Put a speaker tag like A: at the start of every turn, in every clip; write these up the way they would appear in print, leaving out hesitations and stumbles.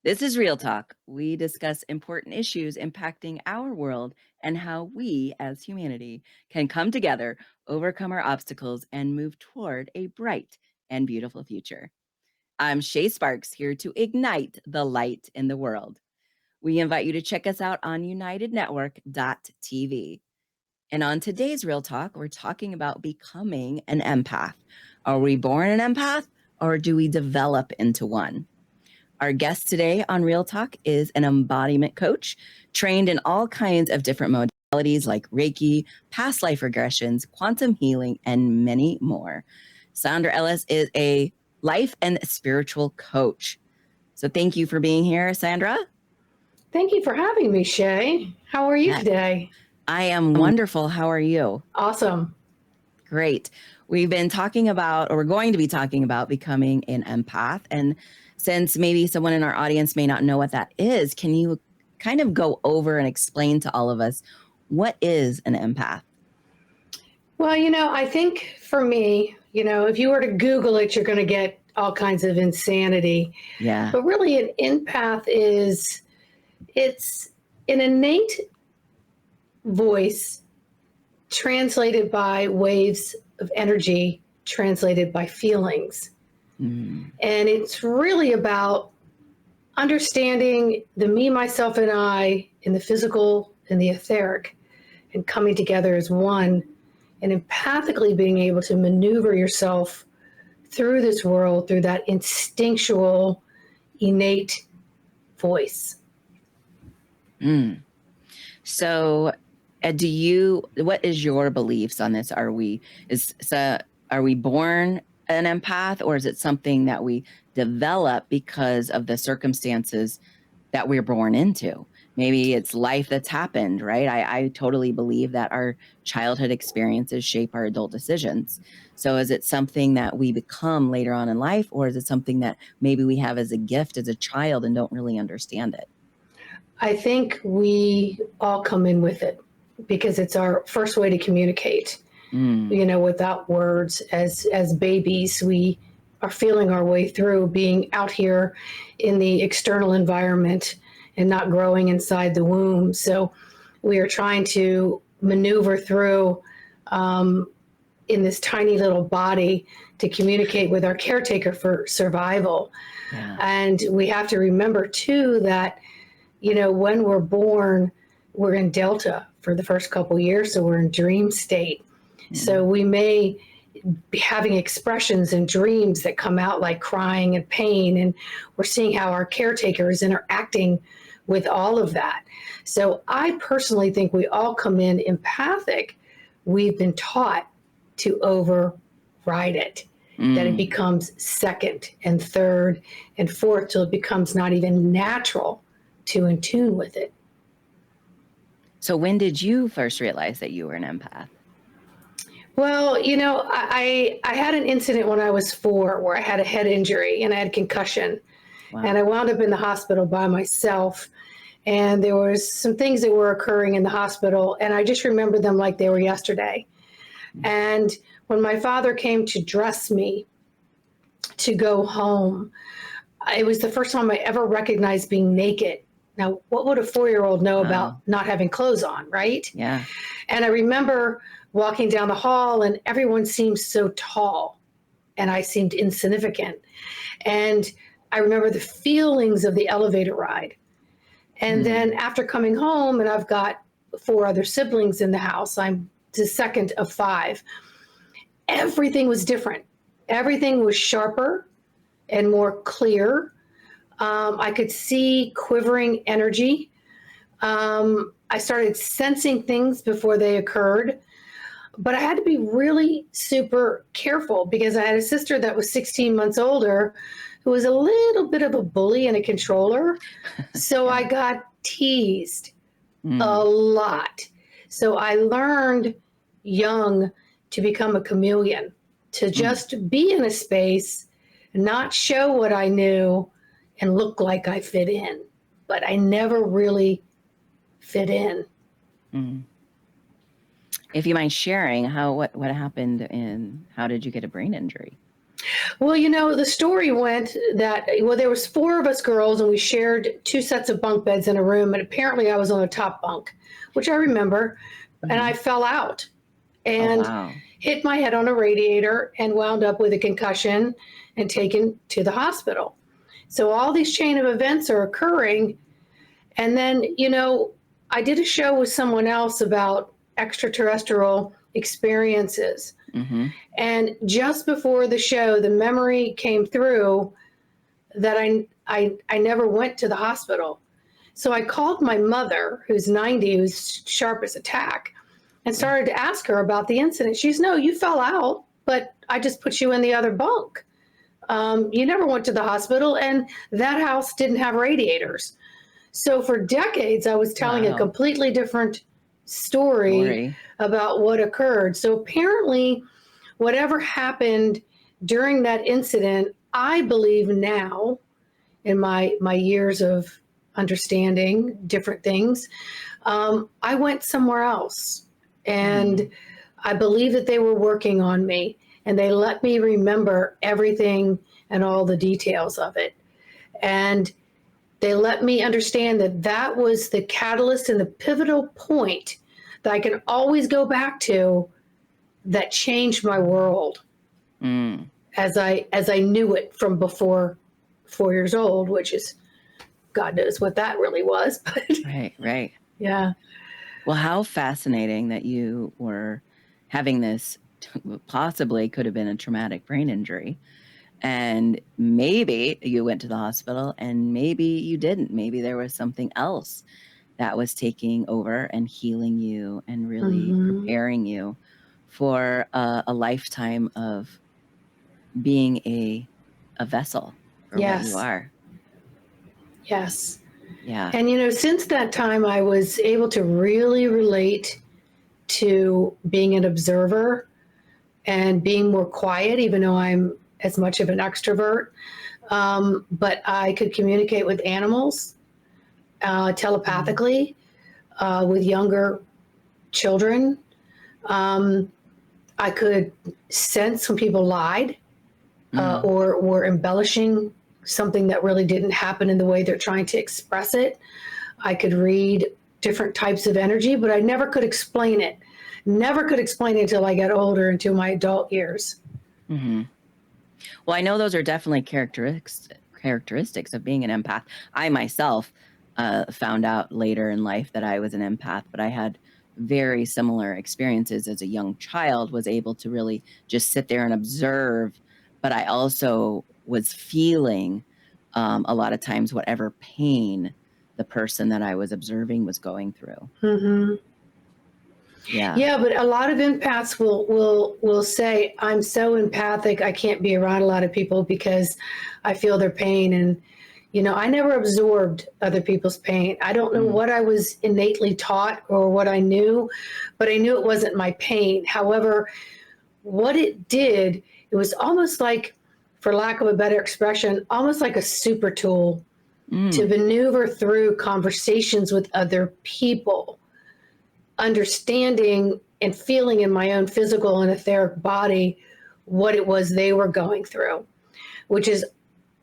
A: This is Real Talk. We discuss important issues impacting our world and how we, as humanity, can come together, overcome our obstacles, and move toward a bright and beautiful future. I'm Shay Sparks, here to ignite the light in the world. We invite you to check us out on unitednetwork.tv. And on today's Real Talk, we're talking about becoming an empath. Are we born an empath or do we develop into one? Our guest today on Real Talk is an embodiment coach trained in all kinds of different modalities like Reiki, past life regressions, quantum healing, and many more. Sandra Ellis is a life and spiritual coach. So thank you for being here, Sandra.
B: Thank you for having me, Shay. How are you
A: Yes.
B: today?
A: I am wonderful. How are you?
B: Awesome.
A: Great. We've been talking about, or we're going to be talking about becoming an empath. And since maybe someone in our audience may not know what that is, can you kind of go over and explain to all of us what is an empath?
B: Well, I think for me, if you were to Google it, you're going to get all kinds of insanity.
A: Yeah.
B: But really, an empath it's an innate voice translated by waves of energy, translated by feelings.
A: Mm.
B: And it's really about understanding the me, myself, and I in the physical and the etheric and coming together as one and empathically being able to maneuver yourself through this world through that instinctual, innate voice.
A: Mm. So, what is your beliefs on this? Are we born an empath, or is it something that we develop because of the circumstances that we're born into? Maybe it's life that's happened, right? I totally believe that our childhood experiences shape our adult decisions. So is it something that we become later on in life, or is it something that maybe we have as a gift as a child and don't really understand it?
B: I think we all come in with it because it's our first way to communicate. Without words. As babies, we are feeling our way through being out here in the external environment and not growing inside the womb. So we are trying to maneuver through in this tiny little body to communicate with our caretaker for survival.
A: Yeah.
B: And we have to remember too that, when we're born, we're in delta for the first couple years. So we're in dream state. So we may be having expressions and dreams that come out like crying and pain. And we're seeing how our caretaker is interacting with all of that. So I personally think we all come in empathic. We've been taught to override it, that it becomes second and third and fourth till it becomes not even natural to in tune with it.
A: So when did you first realize that you were an empath?
B: Well, I had an incident when I was 4 where I had a head injury and I had concussion.
A: Wow.
B: And I wound up in the hospital by myself. And there was some things that were occurring in the hospital. And I just remember them like they were yesterday. And when my father came to dress me to go home, it was the first time I ever recognized being naked. Now, what would a 4-year-old know about not having clothes on, right?
A: Yeah.
B: And I remember walking down the hall and everyone seemed so tall and I seemed insignificant. And I remember the feelings of the elevator ride. And then after coming home, and I've got 4 other siblings in the house, I'm the second of 5. Everything was different. Everything was sharper and more clear. I could see quivering energy. I started sensing things before they occurred. But I had to be really super careful because I had a sister that was 16 months older who was a little bit of a bully and a controller. So I got teased a lot. So I learned young to become a chameleon, to just be in a space, not show what I knew and look like I fit in. But I never really fit in.
A: If you mind sharing, what happened and how did you get a brain injury?
B: Well, the story went that, well, there was four of us girls and we shared two sets of bunk beds in a room, and apparently I was on the top bunk, which I remember, and I
A: Hmm.
B: fell out
A: Oh,
B: and
A: wow.
B: hit my head on a radiator and wound up with a concussion and taken to the hospital. So all these chain of events are occurring. And then, I did a show with someone else about extraterrestrial experiences.
A: Hmm.
B: And just before the show, the memory came through that I never went to the hospital. So I called my mother, who's 90, who's sharp as a tack, and started to ask her about the incident. She's, no, you fell out, but I just put you in the other bunk. You never went to the hospital, and that house didn't have radiators. So for decades, I was telling a
A: Wow.
B: completely different story
A: Story.
B: about what occurred. So apparently, whatever happened during that incident, I believe now, in my years of understanding different things, I went somewhere else, and
A: Mm.
B: I believe that they were working on me, and they let me remember everything and all the details of it. And they let me understand that that was the catalyst and the pivotal point that I can always go back to that changed my world
A: Mm.
B: as I knew it from before 4 years old, which is God knows what that really was. But
A: Right, right.
B: yeah.
A: Well, how fascinating that you were having this possibly could have been a traumatic brain injury. And maybe you went to the hospital and maybe you didn't. Maybe there was something else that was taking over and healing you and really
B: Hmm.
A: preparing you for a lifetime of being a vessel for what you
B: Yes.
A: are.
B: Yes.
A: Yeah.
B: And since that time, I was able to really relate to being an observer and being more quiet, even though I'm as much of an extrovert. But I could communicate with animals
A: Mm.
B: telepathically, with younger children. Um, I could sense when people lied
A: Mm.
B: or were embellishing something that really didn't happen in the way they're trying to express it. I could read different types of energy, but I never could explain it. Never could explain it until I got older, into my adult years.
A: Hmm. Well, I know those are definitely characteristics of being an empath. I myself found out later in life that I was an empath, but I had very similar experiences as a young child, was able to really just sit there and observe, but I also was feeling a lot of times whatever pain the person that I was observing was going through.
B: Hmm.
A: Yeah.
B: Yeah, but a lot of empaths will say, "I'm so empathic, I can't be around a lot of people because I feel their pain." And I never absorbed other people's pain. I don't know
A: Mm.
B: what I was innately taught or what I knew, but I knew it wasn't my pain. However, what it did, it was almost like, for lack of a better expression, almost like a super tool to
A: Mm.
B: maneuver through conversations with other people, understanding and feeling in my own physical and etheric body what it was they were going through, which is,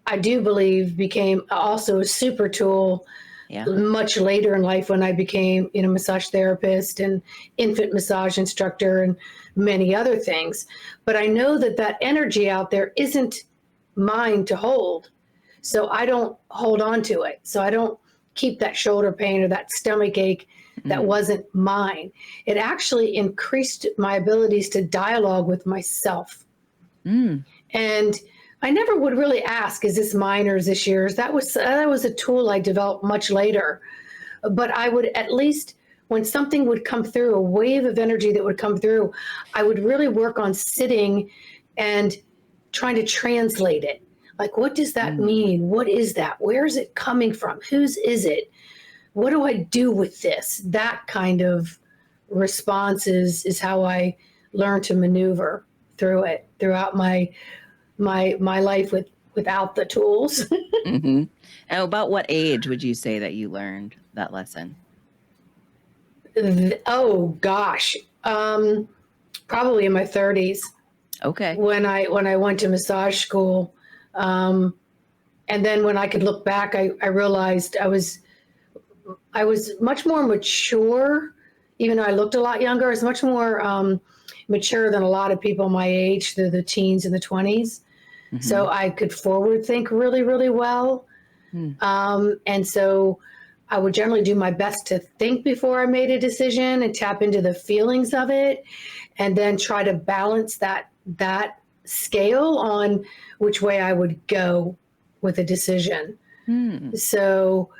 B: I do believe, became also a super tool
A: Yeah.
B: much later in life when I became, massage therapist and infant massage instructor and many other things. But I know that that energy out there isn't mine to hold. So I don't hold on to it. So I don't keep that shoulder pain or that stomach ache that
A: Mm.
B: wasn't mine. It actually increased my abilities to dialogue with myself.
A: Mm.
B: And I never would really ask, is this mine or is this yours? That was a tool I developed much later. But I would at least, when something would come through, a wave of energy that would come through, I would really work on sitting and trying to translate it. Like, what does that
A: Mm.
B: mean? What is that? Where is it coming from? Whose is it? What do I do with this? That kind of response is how I learn to maneuver through it throughout my life without the tools.
A: Hmm. And about what age would you say that you learned that lesson?
B: Oh gosh, probably in my 30s.
A: Okay.
B: when I went to massage school. Um, and then when I could look back, I realized I was much more mature, even though I looked a lot younger. I was much more mature than a lot of people my age, the teens and the 20s.
A: Mm-hmm.
B: So I could forward think really, really well.
A: Hmm.
B: And so I would generally do my best to think before I made a decision and tap into the feelings of it, and then try to balance that scale on which way I would go with a decision.
A: Hmm.
B: So,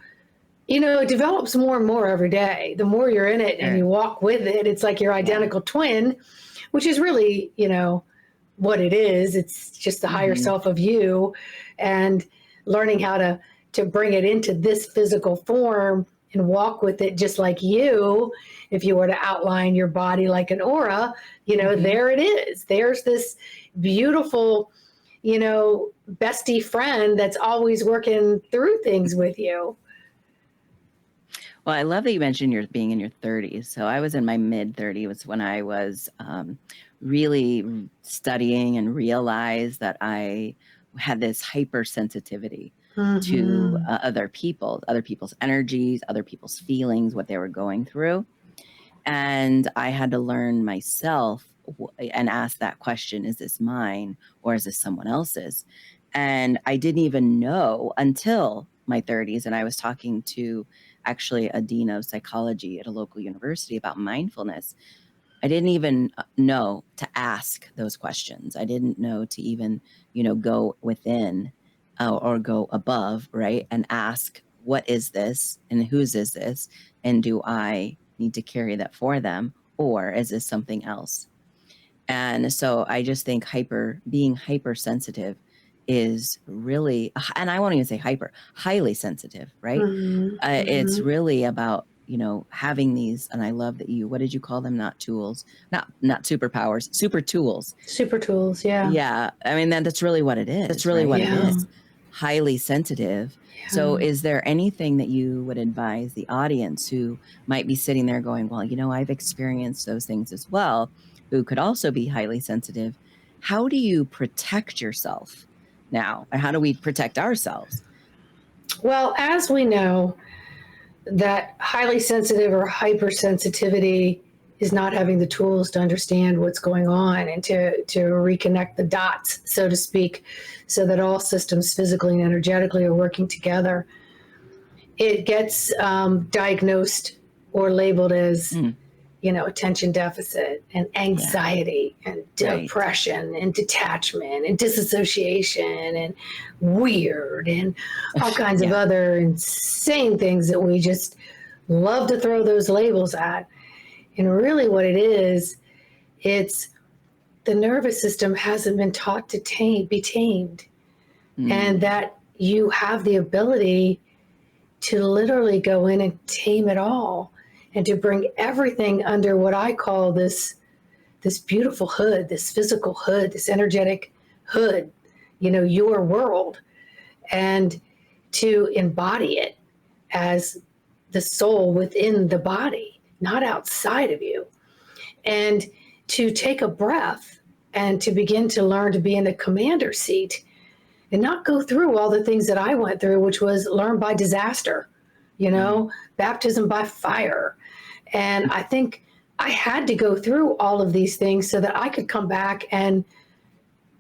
B: it develops more and more every day. The more you're in it and
A: Sure.
B: you walk with it, it's like your
A: Yeah.
B: identical twin, which is really, what it is. It's just the higher
A: Mm-hmm.
B: self of you, and learning how to bring it into this physical form and walk with it just like you. If you were to outline your body like an aura,
A: Mm-hmm.
B: there it is. There's this beautiful, bestie friend that's always working through things with you.
A: Well, I love that you mentioned you're being in your 30s. So I was in my mid 30s when I was really studying and realized that I had this hypersensitivity to
B: Mm-hmm.
A: other people's energies, other people's feelings, what they were going through. And I had to learn myself and ask that question, is this mine or is this someone else's? And I didn't even know until my 30s. And I was talking to actually a dean of psychology at a local university about mindfulness. I didn't even know to ask those questions. I didn't know to even, go within or go above, right? And ask, what is this and whose is this? And do I need to carry that for them? Or is this something else? And so I just think being hypersensitive is really, and I won't even say highly sensitive, right? It's
B: Mm-hmm.
A: really about, having these, and I love that what did you call them? Not tools, not superpowers, super tools.
B: Super tools, yeah.
A: Yeah. I mean, that's really what it is. That's really
B: Right.
A: what it
B: Yeah.
A: is. Highly sensitive. So
B: Yeah.
A: is there anything that you would advise the audience who might be sitting there going, well, I've experienced those things as well, who could also be highly sensitive? How do you protect yourself now? Or how do we protect ourselves?
B: Well, as we know, that highly sensitive or hypersensitivity is not having the tools to understand what's going on and to reconnect the dots, so to speak, so that all systems physically and energetically are working together. It gets diagnosed or labeled as,
A: Mm,
B: attention deficit and
A: yeah.
B: anxiety and
A: Right.
B: depression and detachment and disassociation and weird and all kinds of
A: Yeah.
B: other insane things that we just love to throw those labels at. And really, what it is, it's the nervous system hasn't been taught to be tamed, and
A: Mm,
B: that you have the ability to literally go in and tame it all, and to bring everything under what I call this beautiful hood, this physical hood, this energetic hood, your world, and to embody it as the soul within the body, not outside of you. And to take a breath and to begin to learn to be in the commander seat and not go through all the things that I went through, which was learn by disaster,
A: mm,
B: baptism by fire. And I think I had to go through all of these things so that I could come back and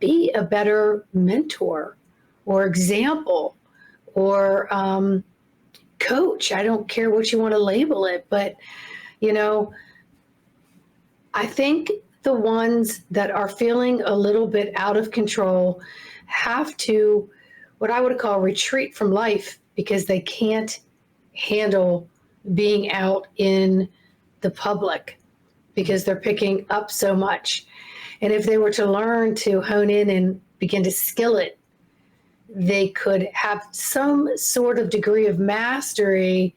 B: be a better mentor or example or coach. I don't care what you want to label it, but you know, I think the ones that are feeling a little bit out of control have to, what I would call, retreat from life because they can't handle being out in the public because they're picking up so much. And if they were to learn to hone in and begin to skill it, they could have some sort of degree of mastery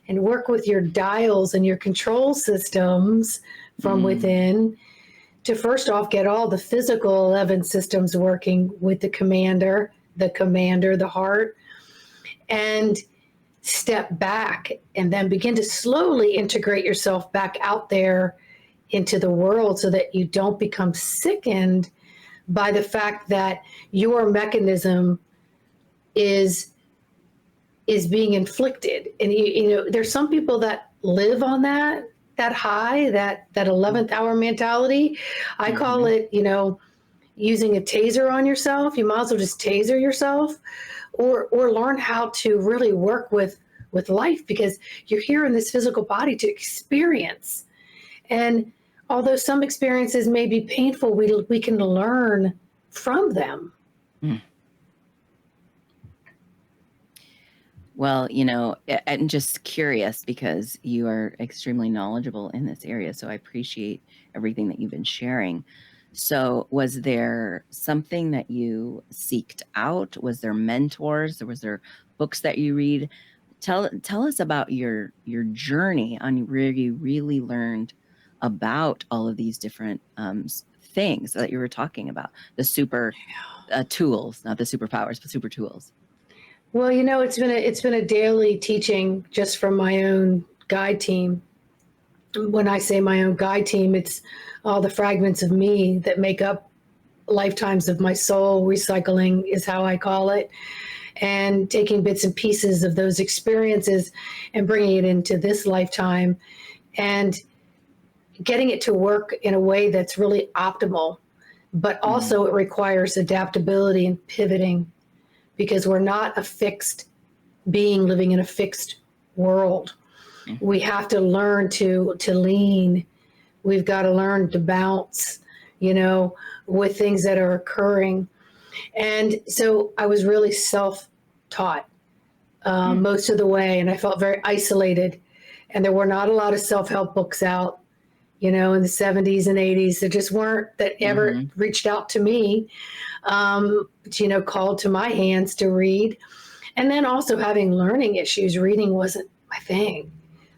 B: and work with your dials and your control systems from
A: mm,
B: within to first off get all the physical 11 systems working with the heart, and step back and then begin to slowly integrate yourself back out there into the world so that you don't become sickened by the fact that your mechanism is being inflicted. And you know, there's some people that live on that high, that 11th hour mentality. I call
A: Mhm.
B: it, you know, using a taser on yourself. You might as well just taser yourself, or learn how to really work with life, because you're here in this physical body to experience. And although some experiences may be painful, we can learn from them.
A: Mm. Well, you know, I'm just curious because you are extremely knowledgeable in this area. So I appreciate everything that you've been sharing. So, was there something that you seeked out? Was there mentors? Or was there books that you read? Tell us about your journey on where you really learned about all of these different things that you were talking about, the super tools, not the superpowers, but super tools.
B: Well, you know, it's been a daily teaching just from my own guide team. When I say my own guide team, it's all the fragments of me that make up lifetimes of my soul. Recycling is how I call it, and taking bits and pieces of those experiences and bringing it into this lifetime, and getting it to work in a way that's really optimal. But
A: Mhm.
B: also, it requires adaptability and pivoting, because we're not a fixed being living in a fixed world. We have to learn to lean. We've got to learn to bounce, you know, with things that are occurring. And so I was really self-taught
A: Mm.
B: most of the way, and I felt very isolated. And there were not a lot of self-help books out, you know, in the 70s and 80s. There just weren't, that ever
A: Mhm.
B: reached out to me, you know, called to my hands to read. And then also having learning issues, reading wasn't my thing.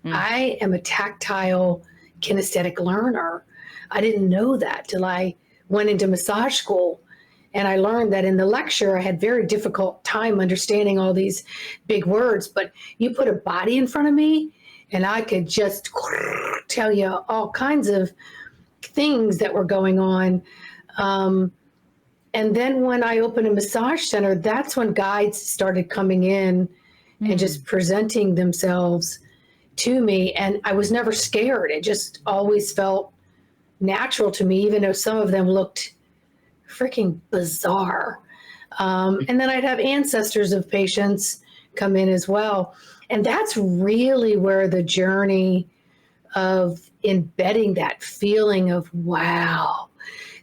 A: Mm.
B: I am a tactile kinesthetic learner. I didn't know that till I went into massage school. And I learned that in the lecture, I had very difficult time understanding all these big words, but you put a body in front of me and I could just tell you all kinds of things that were going on. Um, and then when I opened a massage center, that's when guides started coming in and
A: Mm.
B: just presenting themselves to me. And I was never scared. It just always felt natural to me, even though some of them looked freaking bizarre. And then I'd have ancestors of patients come in as well. And that's really where the journey of embedding that feeling of, wow,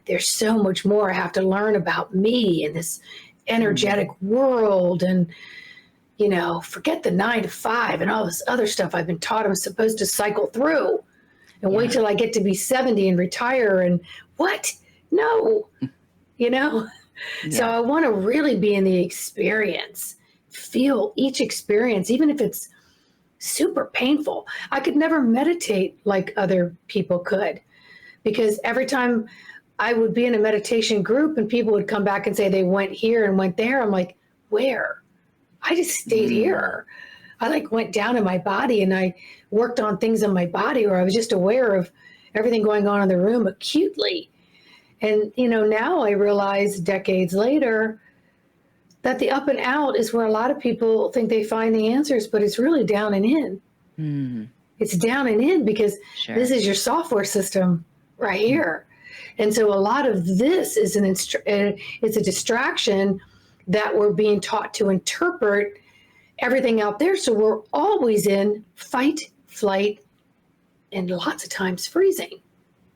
B: there's so much more I have to learn about me in this
A: Mm.
B: energetic world. And, you know, forget the 9 to 5 and all this other stuff I've been taught I'm supposed to cycle through and wait
A: Yeah.
B: till I get to be 70 and retire. And what? No, you know? So
A: Yeah.
B: I want to really be in the experience, feel each experience, even if it's super painful. I could never meditate like other people could, because every time I would be in a meditation group and people would come back and say they went here and went there, I'm like, where? I just stayed
A: Mm.
B: here. I like went down in my body and I worked on things in my body, or I was just aware of everything going on in the room acutely. And, you know, now I realize decades later that the up and out is where a lot of people think they find the answers, but it's really down and in.
A: Mm.
B: It's down and in, because this
A: Sure.
B: is your software system right
A: Mm.
B: here. And so a lot of this is it's a distraction that we're being taught to interpret everything out there. So we're always in fight, flight, and lots of times freezing.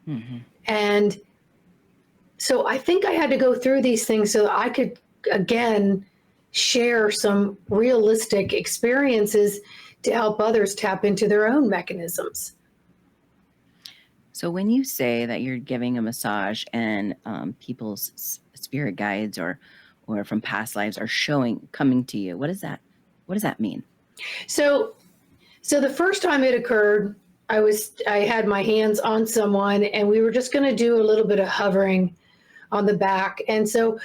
A: Mhm.
B: And so I think I had to go through these things so that I could, again, share some realistic experiences to help others tap into their own mechanisms.
A: So when you say that you're giving a massage and people's spirit guides or from past lives are showing coming to you, what does that mean?
B: So, so the first time it occurred, I had my hands on someone and we were just going to do a little bit of hovering on the back. And so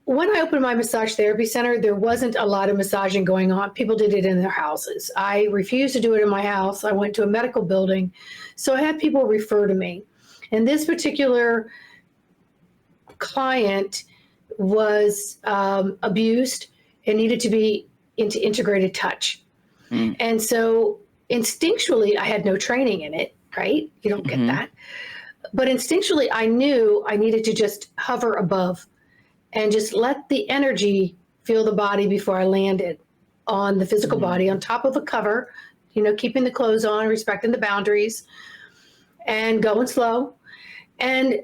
B: when I opened my massage therapy center, there wasn't a lot of massaging going on. People did it in their houses. I refused to do it in my house. I went to a medical building. So I had people refer to me. And this particular client was abused and needed to be into integrated touch.
A: Mm.
B: And so instinctually, I had no training in it, right? You don't get that. But instinctually, I knew I needed to just hover above and just let the energy feel the body before I landed on the physical body, on top of a cover, keeping the clothes on, respecting the boundaries, and going slow. And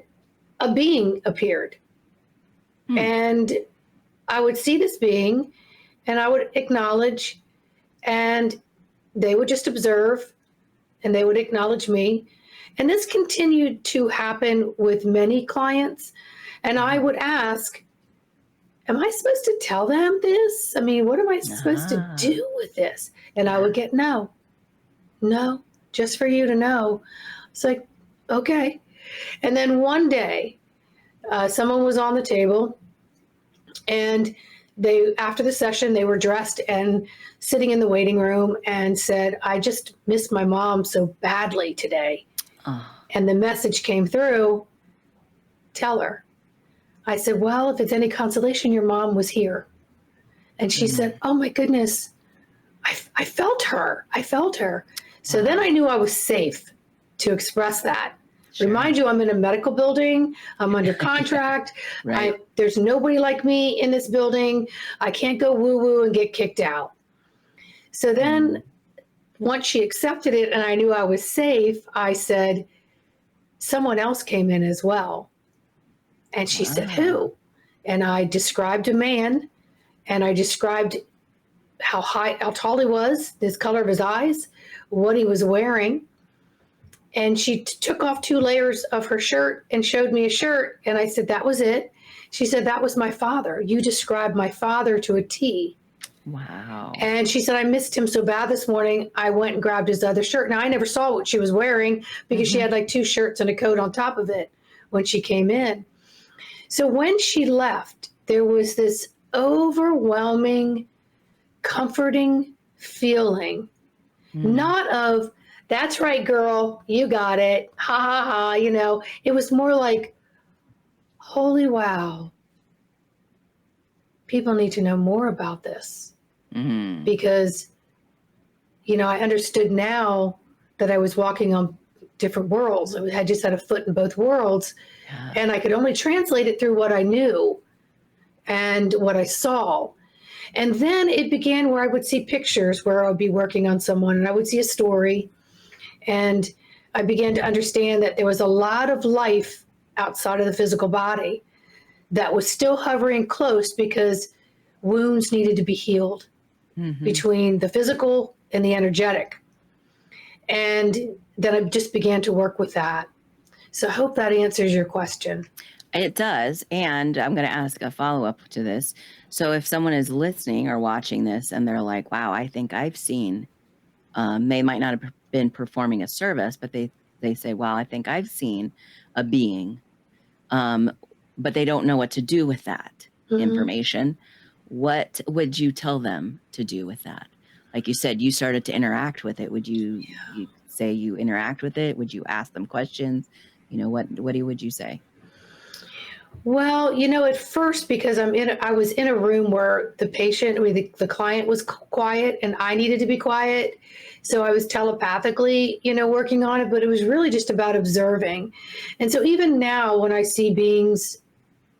B: a being appeared. And I would see this being and I would acknowledge, and they would just observe and they would acknowledge me. And this continued to happen with many clients. And I would ask, am I supposed to tell them this? I mean, what am I supposed to do with this? And I would get no, just for you to know. It's like, okay. And then one day, someone was on the table, and after the session, they were dressed and sitting in the waiting room and said, I just missed my mom so badly today. And the message came through, tell her. I said, well, if it's any consolation, your mom was here. And she said, oh my goodness, I felt her. So then I knew I was safe to express that. Sure. Remind you, I'm in a medical building. I'm under contract.
A: Right.
B: There's nobody like me in this building. I can't go woo-woo and get kicked out. So then once she accepted it and I knew I was safe, I said, someone else came in as well. And she said, who? And I described a man, and I described how tall he was, the color of his eyes, what he was wearing. And she took off 2 layers of her shirt and showed me a shirt. And I said, that was it. She said, that was my father. You described my father to a T.
A: Wow.
B: And she said, I missed him so bad this morning. I went and grabbed his other shirt. Now, I never saw what she was wearing because she had like 2 shirts and a coat on top of it when she came in. So when she left, there was this overwhelming, comforting feeling, not of, that's right, girl, you got it, ha, ha, ha, It was more like, holy wow, people need to know more about this. Because, I understood now that I was walking on different worlds. I just had a foot in both worlds. Yeah. And I could only translate it through what I knew and what I saw. And then it began where I would see pictures where I would be working on someone and I would see a story. And I began to understand that there was a lot of life outside of the physical body that was still hovering close because wounds needed to be healed between the physical and the energetic. And then I just began to work with that. So I hope that answers your question.
A: It does. And I'm going to ask a follow-up to this. So if someone is listening or watching this and they're like, wow, I think I've seen, they might not have been performing a service, but they say, wow, I think I've seen a being, but they don't know what to do with that information. What would you tell them to do with that? Like you said, you started to interact with it. Would you say you interact with it? Would you ask them questions? What would you say?
B: Well, at first, because I was in a room where the client was quiet and I needed to be quiet. So I was telepathically, working on it, but it was really just about observing. And so even now when I see beings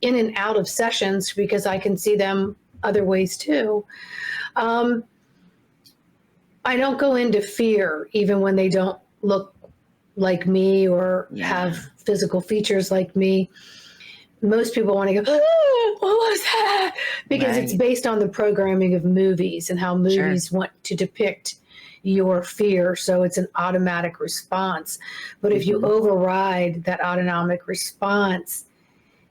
B: in and out of sessions, because I can see them other ways too, I don't go into fear, even when they don't look like me or have physical features like me. Most people want to go, oh, what was that? Because it's based on the programming of movies and how movies want to depict your fear. So it's an automatic response. But if you override that autonomic response,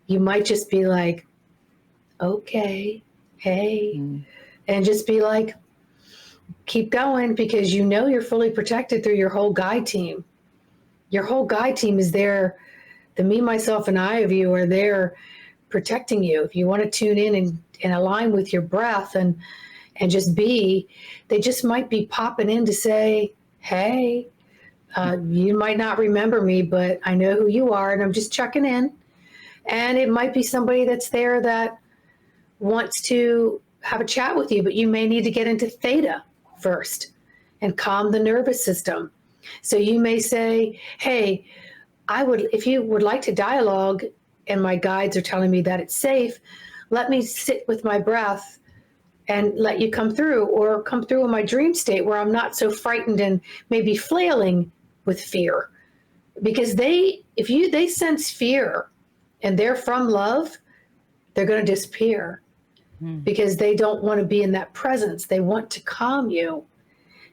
B: you might just be like, okay, hey, and just be like, keep going, because you're fully protected through your whole guide team. Your whole guide team is there. The me, myself, and I of you are there protecting you. If you want to tune in and align with your breath and just be, they just might be popping in to say, hey, you might not remember me, but I know who you are, and I'm just checking in. And it might be somebody that's there that wants to have a chat with you, but you may need to get into theta first and calm the nervous system. So you may say, hey, if you would like to dialogue and my guides are telling me that it's safe, let me sit with my breath and let you come through, or come through in my dream state where I'm not so frightened and maybe flailing with fear. Because they sense fear and they're from love, they're going to disappear because they don't want to be in that presence. They want to calm you.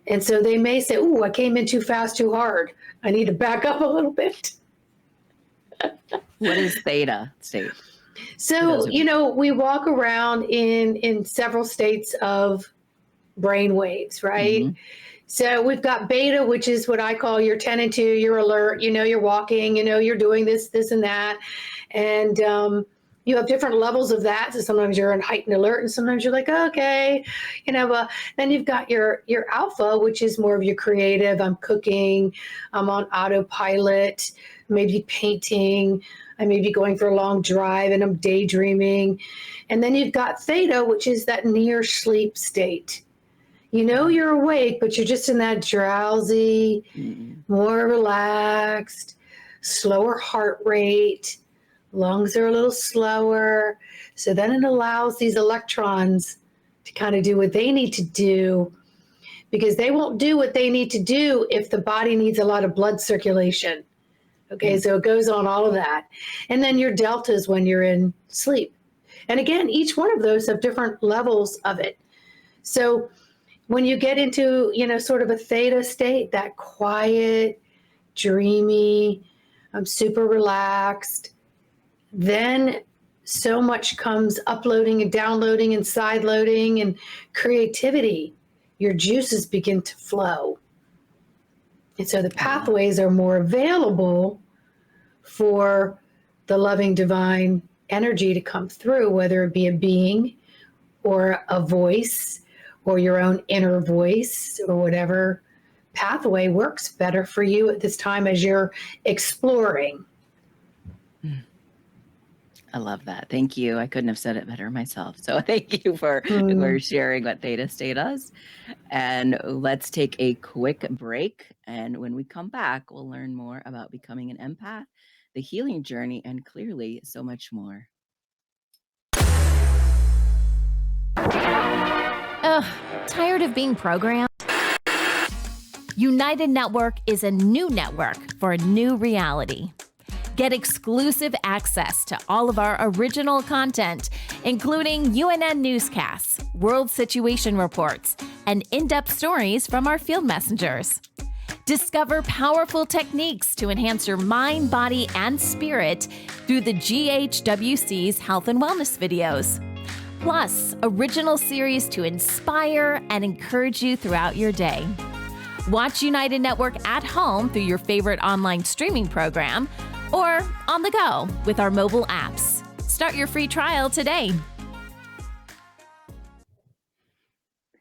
B: And so they may say, ooh, I came in too fast, too hard. I need to back up a little bit.
A: What is theta state?
B: So, we walk around in several states of brain waves, right?
A: Mm-hmm.
B: So we've got beta, which is what I call your 10 and 2, you're alert, you're walking, you're doing this and that. And you have different levels of that. So sometimes you're in heightened alert and sometimes you're like, okay, then you've got your alpha, which is more of your creative. I'm cooking, I'm on autopilot, maybe painting, I may be going for a long drive and I'm daydreaming. And then you've got theta, which is that near sleep state. You're awake, but you're just in that drowsy, more relaxed, slower heart rate. Lungs are a little slower. So then it allows these electrons to kind of do what they need to do, because they won't do what they need to do if the body needs a lot of blood circulation. Okay, so it goes on all of that. And then your deltas when you're in sleep. And again, each one of those have different levels of it. So when you get into, sort of a theta state, that quiet, dreamy, I'm super relaxed, then so much comes uploading and downloading and side loading and creativity. Your juices begin to flow. And so the pathways are more available for the loving divine energy to come through, whether it be a being or a voice or your own inner voice or whatever pathway works better for you at this time as you're exploring.
A: I love that. Thank you. I couldn't have said it better myself. So thank you for sharing what theta state is. And let's take a quick break. And when we come back, we'll learn more about becoming an empath, the healing journey, and clearly so much more.
C: Ugh, tired of being programmed? United Network is a new network for a new reality. Get exclusive access to all of our original content, including UNN newscasts, world situation reports, and in-depth stories from our field messengers. Discover powerful techniques to enhance your mind, body, and spirit through the GHWC's health and wellness videos. Plus, original series to inspire and encourage you throughout your day. Watch United Network at home through your favorite online streaming program or on the go with our mobile apps. Start your free trial today.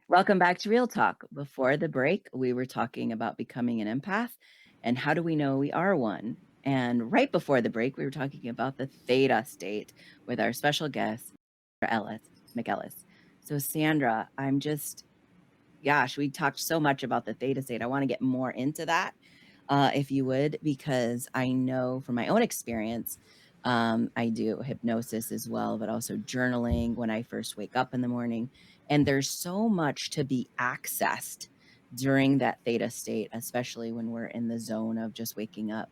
A: Welcome back to Real Talk. Before the break, we were talking about becoming an empath and how do we know we are one. And right before the break, we were talking about the theta state with our special guest, McEllis. So Sandra, we talked so much about the theta state. I want to get more into that, if you would, because I know from my own experience, I do hypnosis as well, but also journaling when I first wake up in the morning. And there's so much to be accessed during that theta state, especially when we're in the zone of just waking up.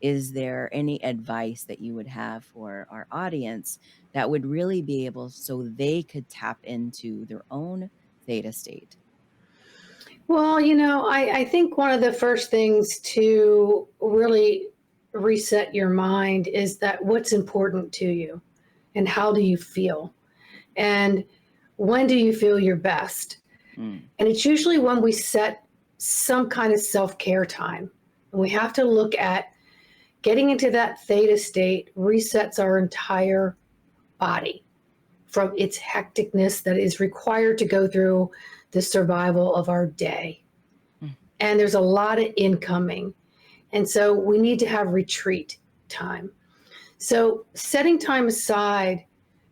A: Is there any advice that you would have for our audience that would really be able so they could tap into their own theta state?
B: Well, I think one of the first things to really reset your mind is that what's important to you and how do you feel? And when do you feel your best? And it's usually when we set some kind of self-care time. And we have to look at getting into that theta state resets our entire body from its hecticness that is required to go through the survival of our day. And there's a lot of incoming. And so we need to have retreat time. So setting time aside,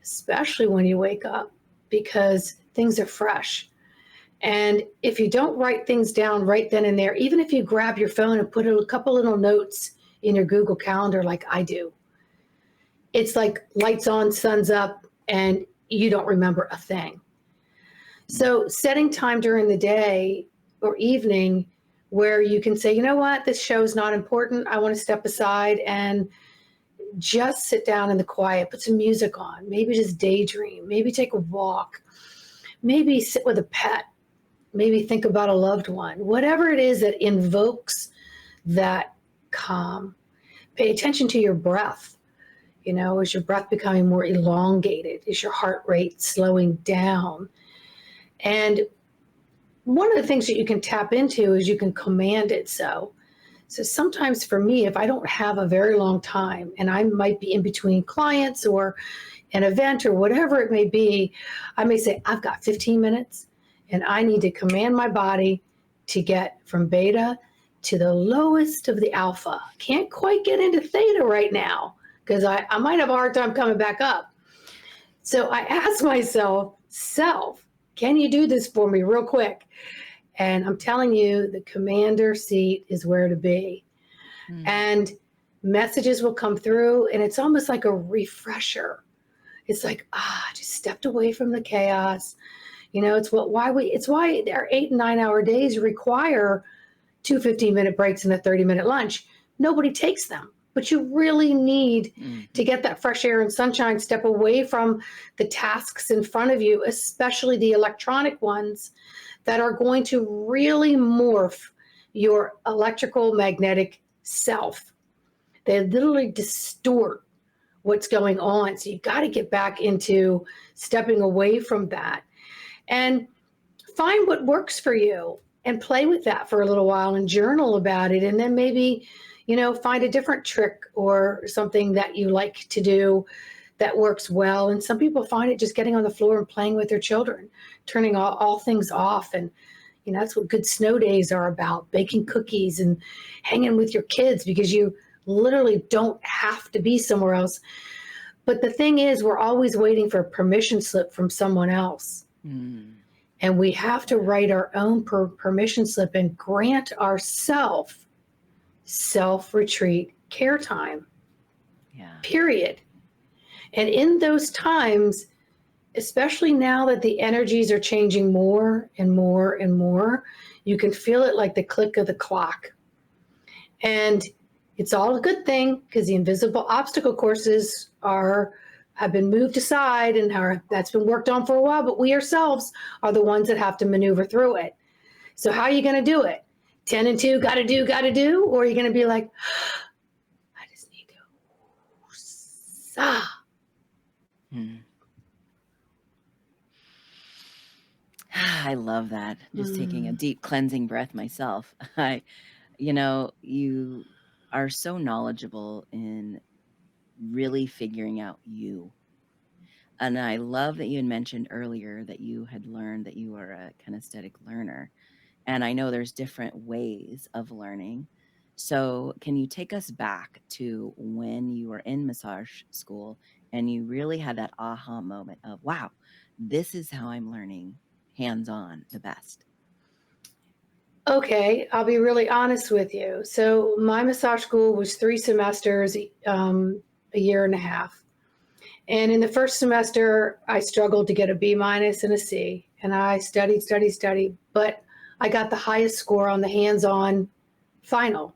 B: especially when you wake up, because things are fresh. And if you don't write things down right then and there, even if you grab your phone and put a couple little notes in your Google Calendar like I do, it's like lights on, sun's up, and you don't remember a thing. So setting time during the day or evening where you can say, you know what, this show's not important. I want to step aside and just sit down in the quiet, put some music on, maybe just daydream, maybe take a walk, maybe sit with a pet, maybe think about a loved one, whatever it is that invokes that calm. Pay attention to your breath. You know, is your breath becoming more elongated? Is your heart rate slowing down? And one of the things that you can tap into is you can command it so. So sometimes for me, if I don't have a very long time and I might be in between clients or an event or whatever it may be, I may say, I've got 15 minutes and I need to command my body to get from beta to the lowest of the alpha. Can't quite get into theta right now because I might have a hard time coming back up. So I ask myself, self, can you do this for me real quick? And I'm telling you, the commander seat is where to be. And messages will come through and it's almost like a refresher. It's like, just stepped away from the chaos. You know, it's why our 8 and 9 hour days require 2 15-minute breaks and a 30-minute lunch. Nobody takes them, but you really need to get that fresh air and sunshine, step away from the tasks in front of you, especially the electronic ones that are going to really morph your electrical magnetic self. They literally distort what's going on. So you got to get back into stepping away from that and find what works for you and play with that for a little while and journal about it. And then maybe, you know, find a different trick or something that you like to do that works well. And some people find it just getting on the floor and playing with their children, turning all things off. And, you know, that's what good snow days are about, baking cookies and hanging with your kids because you literally don't have to be somewhere else. But the thing is, we're always waiting for a permission slip from someone else. And we have to write our own permission slip and grant ourselves self-retreat care time, period. And in those times, especially now that the energies are changing more and more and more, you can feel it like the click of the clock. And it's all a good thing because the invisible obstacle courses have been moved aside and that's been worked on for a while, but we ourselves are the ones that have to maneuver through it. So how are you going to do it? 10 and 2, got to do, or are you going to be like, I just need to
A: I love that. Just taking a deep cleansing breath myself. You are so knowledgeable in really figuring out you. And I love that you had mentioned earlier that you had learned that you are a kinesthetic learner. And I know there's different ways of learning. So can you take us back to when you were in massage school and you really had that aha moment of, wow, this is how I'm learning hands-on the best?
B: Okay, I'll be really honest with you. So my massage school was 3 semesters, a year and a half. And in the first semester, I struggled to get a B- and a C. And I studied, but I got the highest score on the hands-on final.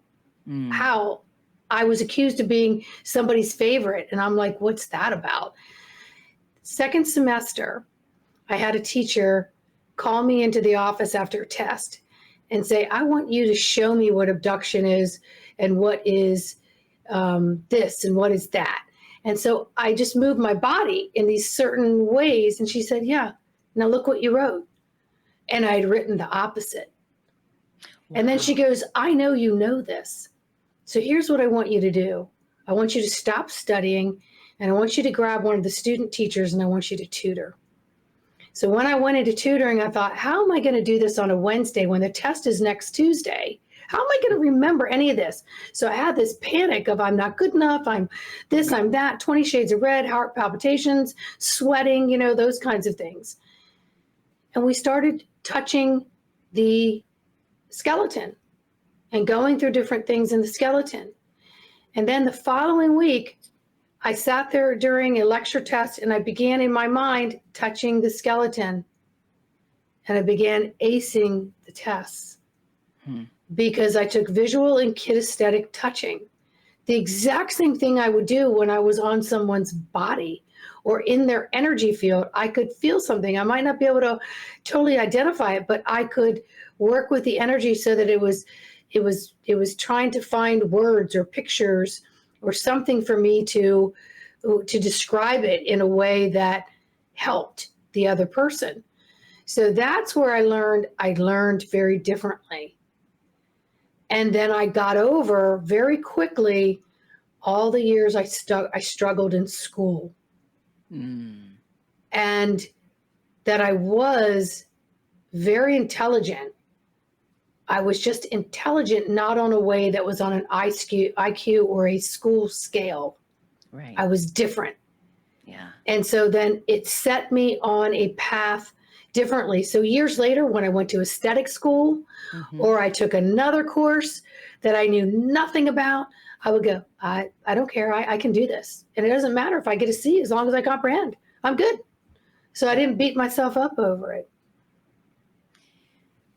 B: How? I was accused of being somebody's favorite. And I'm like, what's that about? Second semester, I had a teacher call me into the office after a test and say, I want you to show me what abduction is and what is this and what is that. And so I just moved my body in these certain ways. And she said, yeah, now look what you wrote. And I had written the opposite. Wow. And then she goes, I know you know this. So here's what I want you to do. I want you to stop studying and I want you to grab one of the student teachers and I want you to tutor. So when I went into tutoring, I thought, how am I going to do this on a Wednesday when the test is next Tuesday? How am I going to remember any of this? So I had this panic of I'm not good enough. I'm this, I'm that, 20 shades of red, heart palpitations, sweating, those kinds of things. And we started touching the skeleton and going through different things in the skeleton. And then the following week, I sat there during a lecture test and I began in my mind touching the skeleton. And I began acing the tests because I took visual and kinesthetic touching. The exact same thing I would do when I was on someone's body or in their energy field. I could feel something. I might not be able to totally identify it, but I could work with the energy so that it was trying to find words or pictures or something for me to describe it in a way that helped the other person. So that's where I learned very differently. And then I got over very quickly all the years I struggled in school. And that I was very intelligent. I was just intelligent, not on a way that was on an IQ or a school scale.
A: Right.
B: I was different.
A: Yeah.
B: And so then it set me on a path differently. So years later, when I went to aesthetic school or I took another course that I knew nothing about, I would go, I don't care. I can do this. And it doesn't matter if I get a C as long as I comprehend. I'm good. So I didn't beat myself up over it.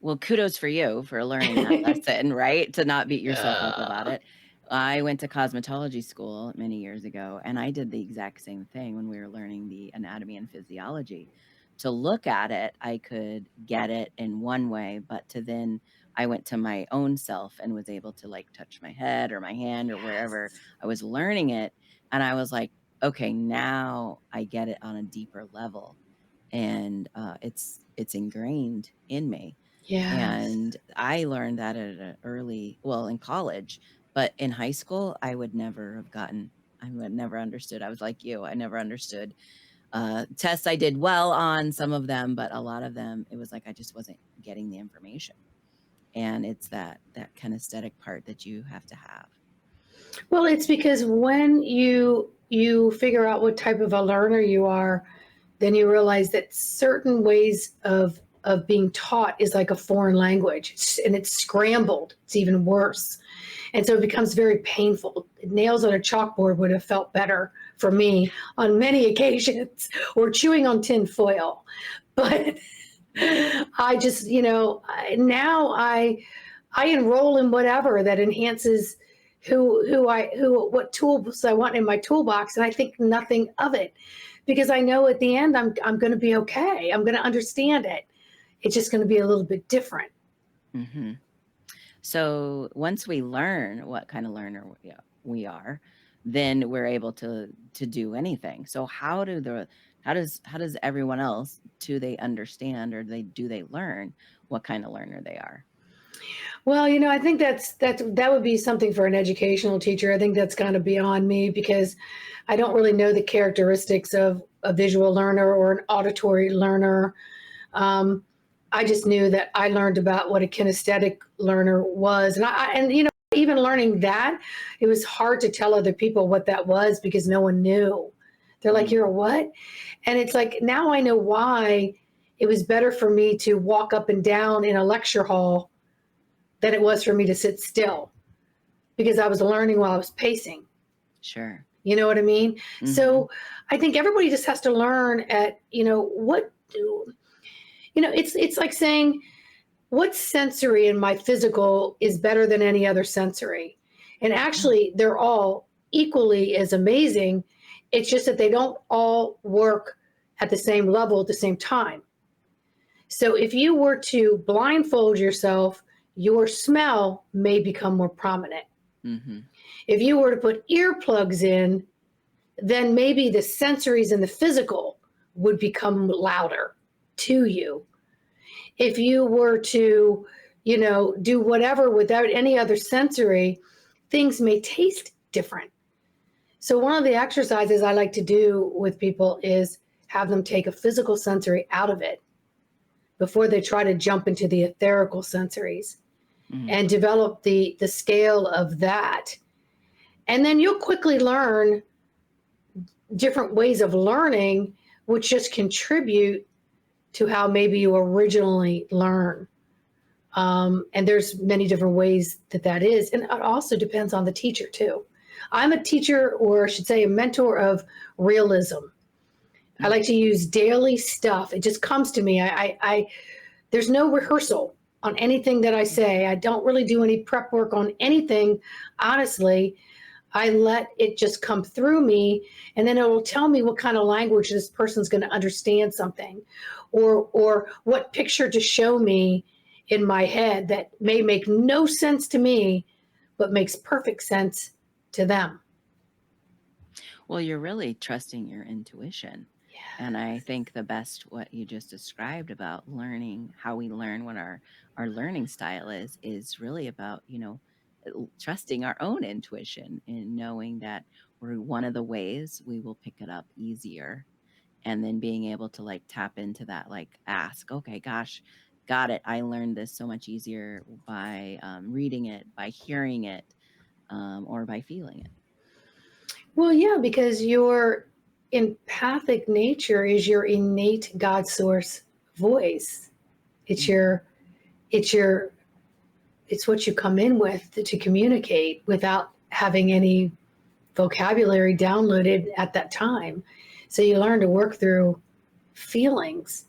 A: Well, kudos for you for learning that lesson, right? To not beat yourself up about it. I went to cosmetology school many years ago, and I did the exact same thing when we were learning the anatomy and physiology. To look at it, I could get it in one way, but I went to my own self and was able to like touch my head or my hand or wherever I was learning it. And I was like, okay, now I get it on a deeper level. And it's ingrained in me.
B: Yes.
A: And I learned that at in college, but in high school, I would never understood. I was like you, I never understood. Tests I did well on some of them, but a lot of them, it was like I just wasn't getting the information. And it's that kinesthetic part that you have to have.
B: Well, it's because when you figure out what type of a learner you are, then you realize that certain ways of being taught is like a foreign language, and it's scrambled. It's even worse. And so it becomes very painful. Nails on a chalkboard would have felt better for me on many occasions, or chewing on tin foil. But I just, now I enroll in whatever that enhances what tools I want in my toolbox, and I think nothing of it, because I know at the end I'm going to be okay. I'm going to understand it. It's just going to be a little bit different.
A: So once we learn what kind of learner we are, then we're able to do anything. So how does everyone else, do they understand, or do they learn what kind of learner they are?
B: Well, I think that would be something for an educational teacher. I think that's kind of beyond me, because I don't really know the characteristics of a visual learner or an auditory learner. I just knew that I learned about what a kinesthetic learner was. And even learning that, it was hard to tell other people what that was because no one knew. They're like, you're a what? And it's like, now I know why it was better for me to walk up and down in a lecture hall than it was for me to sit still, because I was learning while I was pacing.
A: Sure.
B: You know what I mean? So I think everybody just has to learn it's like saying, what sensory in my physical is better than any other sensory? And actually, they're all equally as amazing. It's just that they don't all work at the same level at the same time. So if you were to blindfold yourself, your smell may become more prominent. If you were to put earplugs in, then maybe the sensories in the physical would become louder to you. If you were to, do whatever without any other sensory, things may taste different. So one of the exercises I like to do with people is have them take a physical sensory out of it before they try to jump into the etherical sensories.
A: Mhm.
B: and develop the scale of that. And then you'll quickly learn different ways of learning, which just contribute to how maybe you originally learn. And there's many different ways that that is. And it also depends on the teacher too. I'm a teacher, or I should say a mentor of realism. I like to use daily stuff. It just comes to me. There's no rehearsal on anything that I say. I don't really do any prep work on anything. Honestly, I let it just come through me, and then it will tell me what kind of language this person's going to understand something, or what picture to show me in my head that may make no sense to me, but makes perfect sense to them.
A: Well, you're really trusting your intuition. And I think the best what you just described about learning how we learn what our learning style is really about, trusting our own intuition and knowing that we're one of the ways we will pick it up easier, and then being able to like tap into that, like ask, okay, gosh, got it. I learned this so much easier by reading it, by hearing it, or by feeling it.
B: Well, yeah, because your empathic nature is your innate God source voice. It's
A: Mhm.
B: your, it's your, it's what you come in with to communicate without having any vocabulary downloaded at that time. So you learn to work through feelings,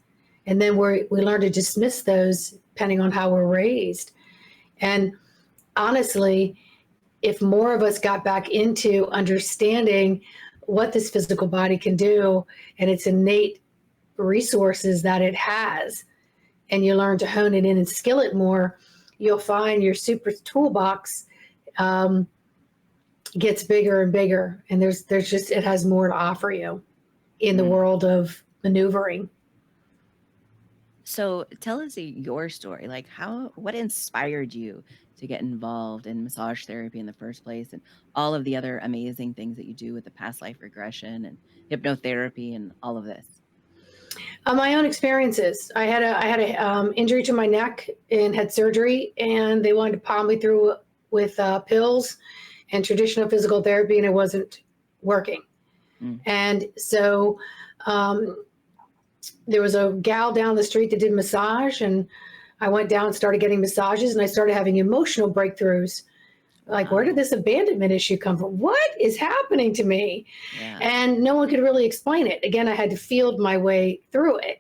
B: and then we learn to dismiss those depending on how we're raised. And honestly, if more of us got back into understanding what this physical body can do and its innate resources that it has, and you learn to hone it in and skill it more, you'll find your super toolbox um, gets bigger and bigger, and there's just, it has more to offer you in the
A: Mm.
B: world of maneuvering.
A: So tell us your story. Like what inspired you to get involved in massage therapy in the first place, and all of the other amazing things that you do with the past life regression and hypnotherapy and all of this?
B: My own experiences. I had a injury to my neck and had surgery, and they wanted to power me through with pills and traditional physical therapy, and it wasn't working.
A: Mm.
B: And so um, there was a gal down the street that did massage, and I went down and started getting massages, and I started having emotional breakthroughs. Like, where did
A: Wow.
B: this abandonment issue come from? What is happening to me?
A: Yeah.
B: And no one could really explain it. Again, I had to field my way through it.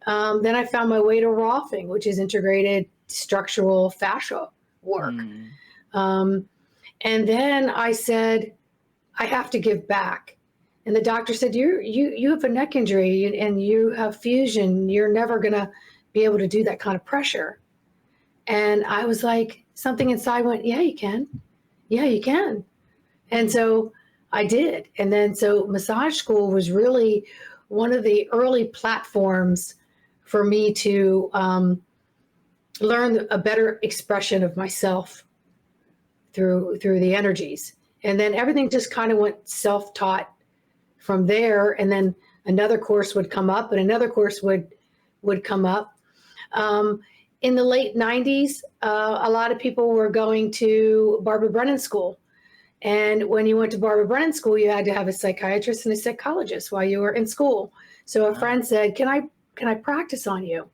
B: Then I found my way to Rolfing, which is integrated structural fascia work.
A: Mm.
B: Um, and then I said, I have to give back. And the doctor said, you have a neck injury and you have fusion. You're never going to be able to do that kind of pressure. And I was like, something inside went, yeah, you can. Yeah, you can. And
A: Mm.
B: so I did. And then so massage school was really one of the early platforms for me to learn a better expression of myself through the energies. And then everything just kind of went self-taught from there. And then another course would come up, and another course would come up. Um, in the late 90s, a lot of people were going to Barbara Brennan School. And when you went to Barbara Brennan School, you had to have a psychiatrist and a psychologist while you were in school. So a
A: Wow.
B: friend said, can I practice on you?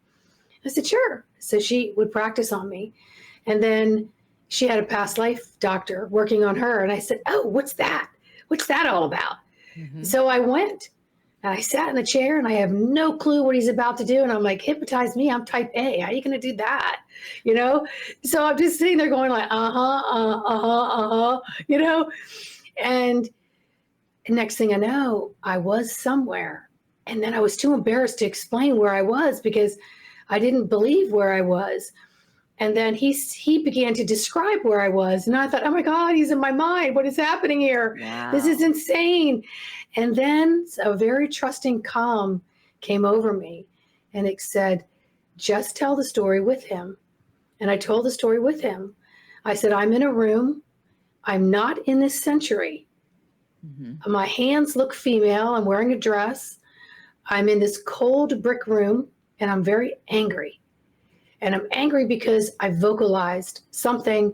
B: I said, sure. So she would practice on me. And then she had a past life doctor working on her. And I said, oh, what's that? What's that all about?
A: Hmm.
B: So I went and I sat in the chair, and I have no clue what he's about to do. And I'm like, hypnotize me. I'm type A. How are you going to do that? You know? So I'm just sitting there going like, you know? And next thing I know, I was somewhere. And then I was too embarrassed to explain where I was because I didn't believe where I was. And then he began to describe where I was. And I thought, oh my God, he's in my mind. What is happening here? This is
A: Wow.
B: insane. And then a very trusting calm came over me. And it said, just tell the story with him. And I told the story with him. I said, I'm in a room. I'm not in this century.
A: Hmm.
B: My hands look female. I'm wearing a dress. I'm in this cold brick room, and I'm very angry. And I'm angry because I vocalized something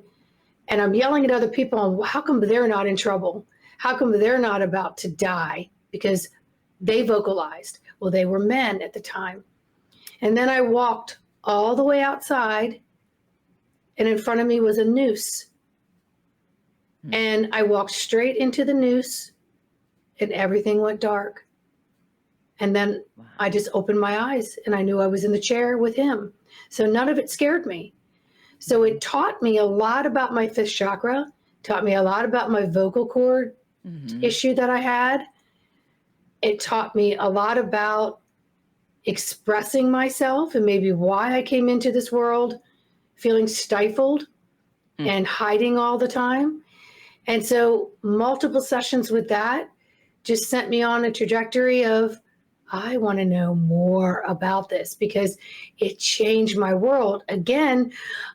B: and I'm yelling at other people on how come they're not in trouble? How come they're not about to die? Because they vocalized. Well, they were men at the time. And then I walked all the way outside, and in front of me was a noose. And I walked straight into the noose, and everything went dark. And then I just opened my eyes, and I knew I was in the chair with him. So none of it scared me. So it taught me a lot about my fifth chakra, taught me a lot about my vocal cord issue that I had. It taught me a lot about expressing myself and maybe why I came into this world feeling stifled and hiding all the time. And so multiple sessions with that just sent me on a trajectory of, I want to know more about this because it changed my world. Again,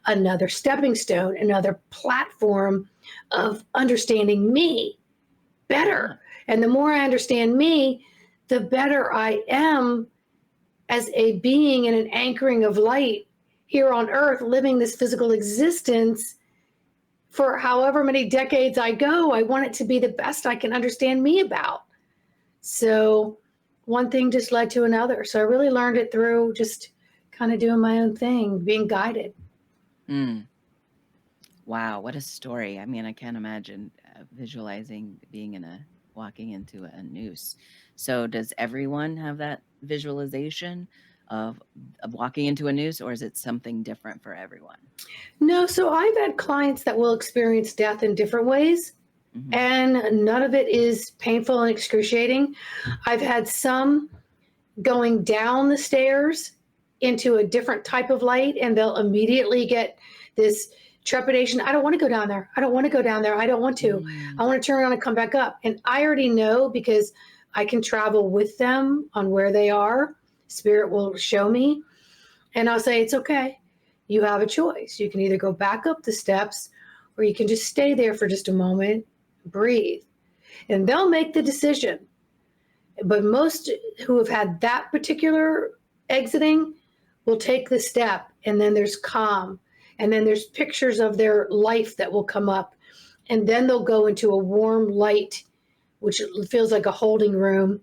B: another stepping stone, another platform of understanding me better. And the more I understand me, the better I am as a being and an anchoring of light here on earth, living this physical existence for however many decades I go. I want it to be the best I can understand me about. So one thing just led to another. So I really learned it through just kind of doing my own thing, being guided.
A: Wow, what a story. I mean, I can't imagine visualizing walking into a noose. So does everyone have that visualization of walking into a noose, or is it something different for everyone?
B: No, so I've had clients that will experience death in different ways, and none of it is painful and excruciating. I've had some going down the stairs into a different type of light, and they'll immediately get this trepidation. I don't want to go down there. I don't want to go down there. I don't want to. I want to turn around and come back up. And I already know because I can travel with them on where they are. Spirit will show me. And I'll say, it's okay. You have a choice. You can either go back up the steps or you can just stay there for just a moment, breathe. And they'll make the decision. But most who have had that particular exiting will take the step, and then there's calm. And then there's pictures of their life that will come up. And then they'll go into a warm light, which feels like a holding room.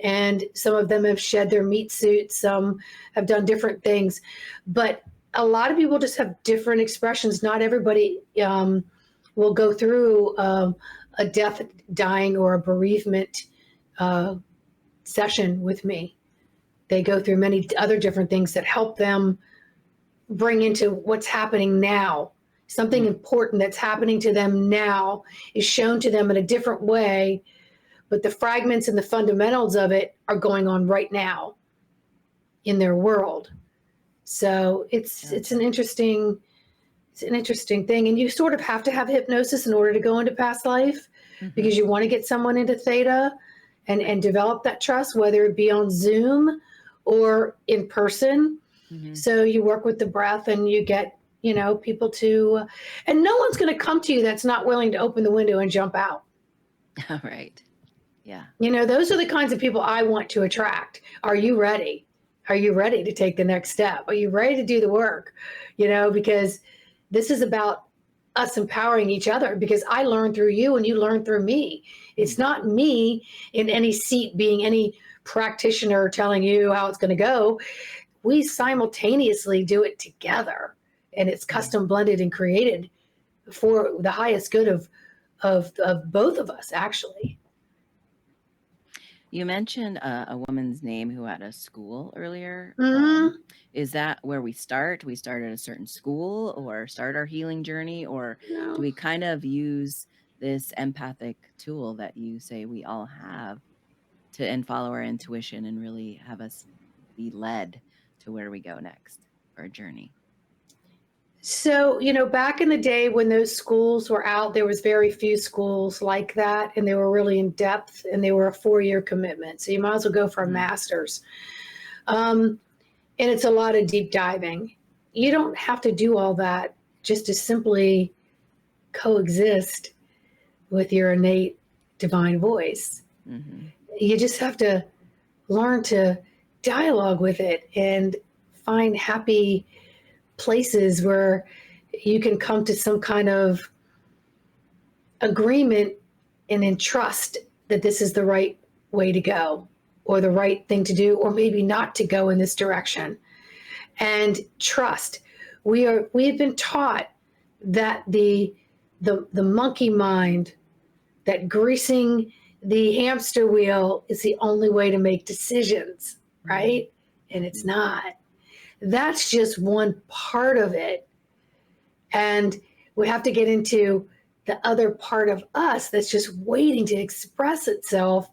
B: And some of them have shed their meat suits. Some have done different things. But a lot of people just have different expressions. Not everybody will go through a death, dying, or a bereavement session with me. They go through many other different things that help them bring into what's happening now. Something important that's happening to them now is shown to them in a different way, but the fragments and the fundamentals of it are going on right now in their world. So it's an interesting thing. And you sort of have to have hypnosis in order to go into past life because you want to get someone into theta and develop that trust, whether it be on Zoom or in person. So you work with the breath and you get, people to, and no one's going to come to you that's not willing to open the window and jump out.
A: All right. Yeah.
B: Those are the kinds of people I want to attract. Are you ready? Are you ready to take the next step? Are you ready to do the work? Because this is about us empowering each other, because I learn through you and you learn through me. It's not me in any seat being any practitioner telling you how it's going to go. We simultaneously do it together, and it's custom blended and created for the highest good of both of us, actually.
A: You mentioned a woman's name who had a school earlier. Is that where we start? We start at a certain school or start our healing journey, or do we kind of use this empathic tool that you say we all have and follow our intuition and really have us be led to where we go next for a journey?
B: So, back in the day when those schools were out, there was very few schools like that, and they were really in depth, and they were a 4-year commitment. So you might as well go for a master's. And it's a lot of deep diving. You don't have to do all that just to simply coexist with your innate divine voice. You just have to learn to dialogue with it and find happy places where you can come to some kind of agreement and in trust that this is the right way to go or the right thing to do, or maybe not to go in this direction. And trust. We have been taught that the monkey mind, that greasing the hamster wheel is the only way to make decisions, right? And it's not. That's just one part of it. And we have to get into the other part of us that's just waiting to express itself.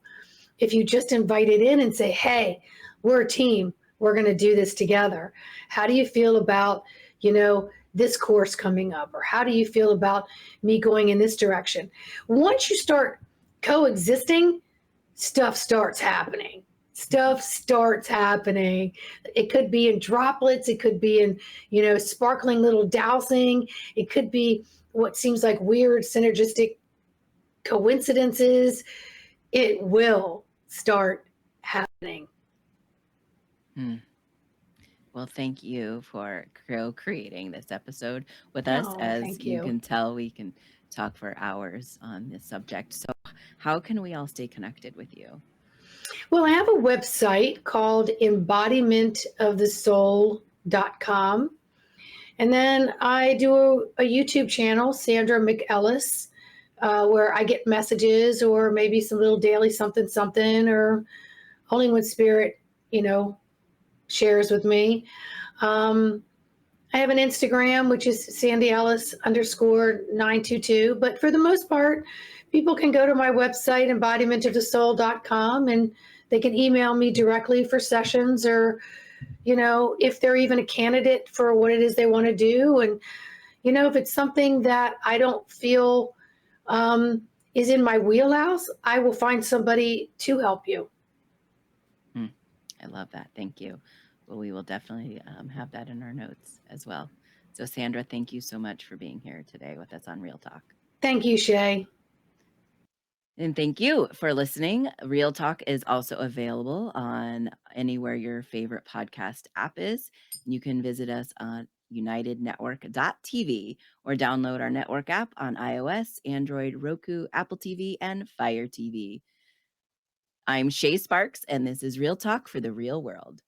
B: If you just invite it in and say, hey, we're a team, we're going to do this together. How do you feel about, this course coming up? Or how do you feel about me going in this direction? Once you start coexisting, stuff starts happening. Stuff starts happening. It could be in droplets. It could be in, sparkling little dousing. It could be what seems like weird synergistic coincidences. It will start happening.
A: Well, thank you for co-creating this episode with us.
B: Oh,
A: As
B: thank
A: you
B: you.
A: can tell, we can talk for hours on this subject. So how can we all stay connected with you?
B: Well, I have a website called embodimentofthesoul.com. And then I do a YouTube channel, Sandra McEllis, where I get messages or maybe some little daily something, or Holy One Spirit, shares with me. I have an Instagram, which is Sandy Ellis _922. But for the most part, people can go to my website, embodimentofthesoul.com, and they can email me directly for sessions, or, if they're even a candidate for what it is they want to do. And, if it's something that I don't feel is in my wheelhouse, I will find somebody to help you.
A: I love that. Thank you. Well, we will definitely have that in our notes as well. So Sandra, thank you so much for being here today with us on Real Talk.
B: Thank you, Shay.
A: And thank you for listening. Real Talk is also available on anywhere your favorite podcast app is. You can visit us on unitednetwork.tv or download our network app on iOS, Android, Roku, Apple TV, and Fire TV. I'm Shay Sparks, and this is Real Talk for the Real World.